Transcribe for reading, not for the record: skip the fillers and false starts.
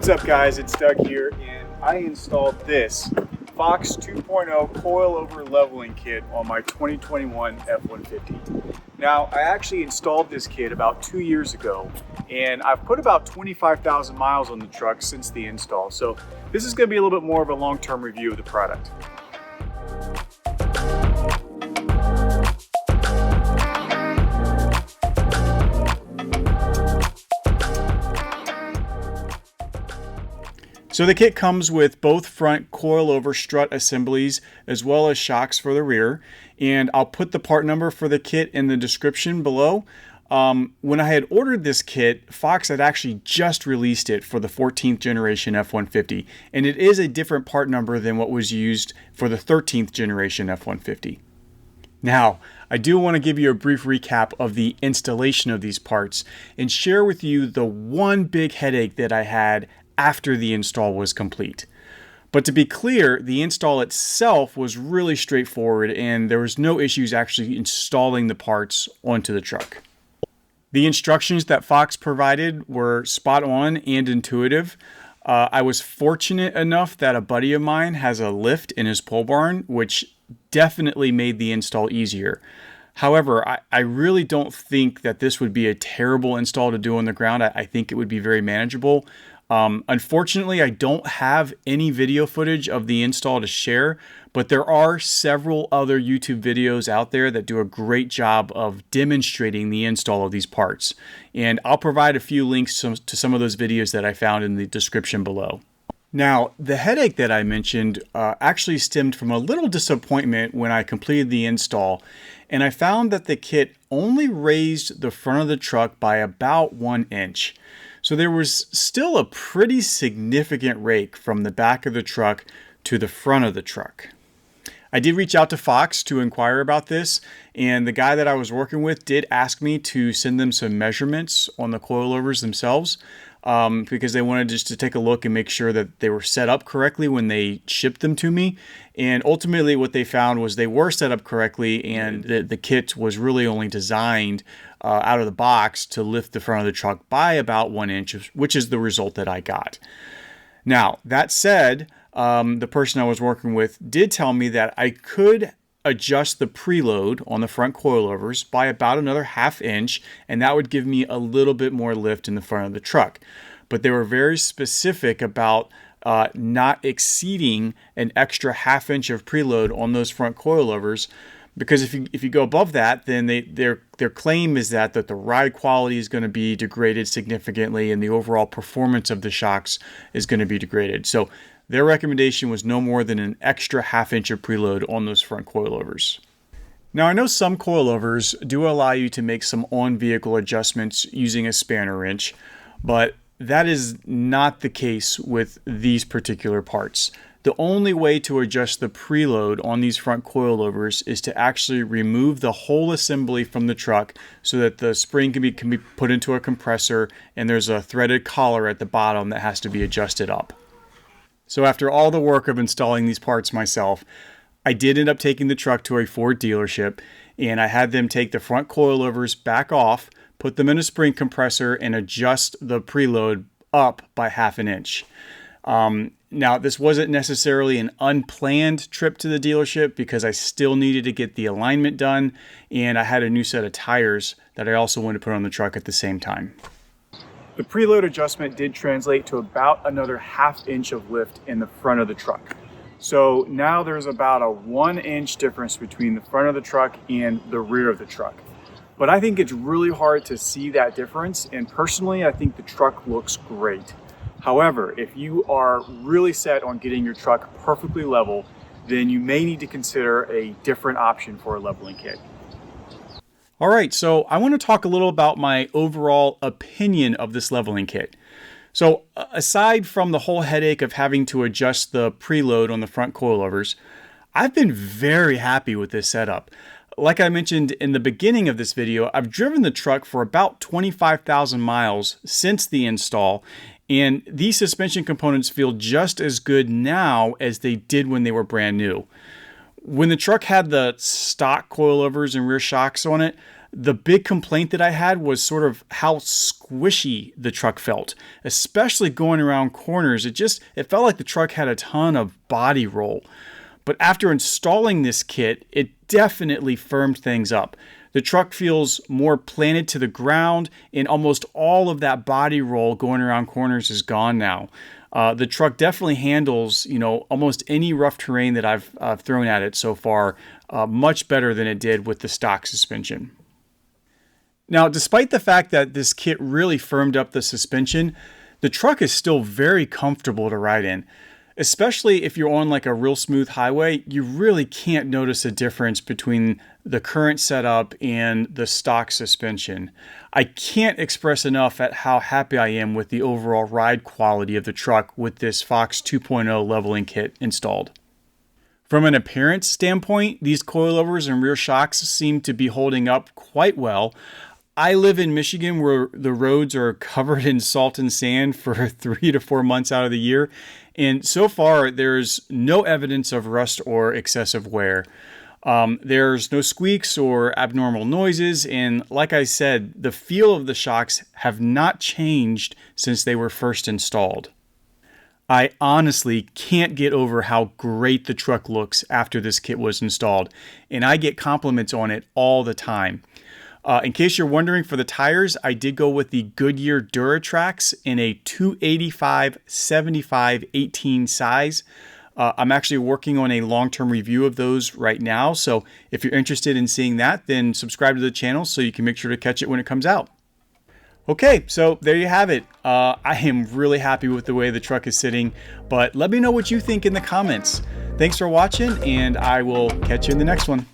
What's up guys, it's Doug here, and I installed this Fox 2.0 coilover leveling kit on my 2021 F-150. Now, I actually installed this kit about 2 years ago, and I've put about 25,000 miles on the truck since the install, so this is going to be a little bit more of a long-term review of the product. So the kit comes with both front coilover strut assemblies as well as shocks for the rear, and I'll put the part number for the kit in the description below. When I had ordered this kit, Fox had actually just released it for the 14th generation F-150, and it is a different part number than what was used for the 13th generation F-150. Now, I do want to give you a brief recap of the installation of these parts and share with you the one big headache that I had after the install was complete. But to be clear, the install itself was really straightforward and there was no issues actually installing the parts onto the truck. The instructions that Fox provided were spot on and intuitive. I was fortunate enough that a buddy of mine has a lift in his pole barn, which definitely made the install easier. However, I really don't think that this would be a terrible install to do on the ground. I think it would be very manageable. Unfortunately, I don't have any video footage of the install to share, but there are several other YouTube videos out there that do a great job of demonstrating the install of these parts. And I'll provide a few links to some of those videos that I found in the description below. Now, the headache that I mentioned actually stemmed from a little disappointment when I completed the install, and I found that the kit only raised the front of the truck by about 1 inch. So there was still a pretty significant rake from the back of the truck to the front of the truck. I did reach out to Fox to inquire about this, and the guy that I was working with did ask me to send them some measurements on the coilovers themselves, because they wanted just to take a look and make sure that they were set up correctly when they shipped them to me. And ultimately what they found was they were set up correctly, and the kit was really only designed out of the box to lift the front of the truck by about 1 inch, which is the result that I got. Now, that said, the person I was working with did tell me that I could adjust the preload on the front coilovers by about another 1/2 inch, and that would give me a little bit more lift in the front of the truck. But they were very specific about not exceeding an extra 1/2 inch of preload on those front coilovers, because if you go above that, then their claim is that the ride quality is going to be degraded significantly and the overall performance of the shocks is going to be degraded. So their recommendation was no more than an extra 1/2 inch of preload on those front coilovers. Now, I know some coilovers do allow you to make some on-vehicle adjustments using a spanner wrench, but that is not the case with these particular parts. The only way to adjust the preload on these front coilovers is to actually remove the whole assembly from the truck so that the spring can be put into a compressor, and there's a threaded collar at the bottom that has to be adjusted up. So after all the work of installing these parts myself, I did end up taking the truck to a Ford dealership, and I had them take the front coilovers back off, put them in a spring compressor, and adjust the preload up by 1/2 inch. Now, this wasn't necessarily an unplanned trip to the dealership because I still needed to get the alignment done, and I had a new set of tires that I also wanted to put on the truck at the same time. The preload adjustment did translate to about another 1/2 inch of lift in the front of the truck. So now there's about a 1 inch difference between the front of the truck and the rear of the truck. But I think it's really hard to see that difference, and personally, I think the truck looks great. However, if you are really set on getting your truck perfectly level, then you may need to consider a different option for a leveling kit. All right, so I want to talk a little about my overall opinion of this leveling kit. So aside from the whole headache of having to adjust the preload on the front coilovers, I've been very happy with this setup. Like I mentioned in the beginning of this video, I've driven the truck for about 25,000 miles since the install, and these suspension components feel just as good now as they did when they were brand new. When the truck had the stock coilovers and rear shocks on it, The big complaint that I had was sort of how squishy the truck felt, especially going around corners. It felt like the truck had a ton of body roll. But after installing this kit, it definitely firmed things up. The truck feels more planted to the ground, and almost all of that body roll going around corners is gone now. The truck definitely handles, almost any rough terrain that I've thrown at it so far much better than it did with the stock suspension. Now, despite the fact that this kit really firmed up the suspension, the truck is still very comfortable to ride in. Especially if you're on like a real smooth highway, you really can't notice a difference between the current setup and the stock suspension. I can't express enough at how happy I am with the overall ride quality of the truck with this Fox 2.0 leveling kit installed. From an appearance standpoint, these coilovers and rear shocks seem to be holding up quite well. I live in Michigan where the roads are covered in salt and sand for 3 to 4 months out of the year. And so far, there's no evidence of rust or excessive wear. There's no squeaks or abnormal noises. And like I said, the feel of the shocks have not changed since they were first installed. I honestly can't get over how great the truck looks after this kit was installed. And I get compliments on it all the time. In case you're wondering, for the tires, I did go with the Goodyear Duratrax in a 285/75/18 size. I'm actually working on a long-term review of those right now. So if you're interested in seeing that, then subscribe to the channel so you can make sure to catch it when it comes out. Okay, so there you have it. I am really happy with the way the truck is sitting, but let me know what you think in the comments. Thanks for watching, and I will catch you in the next one.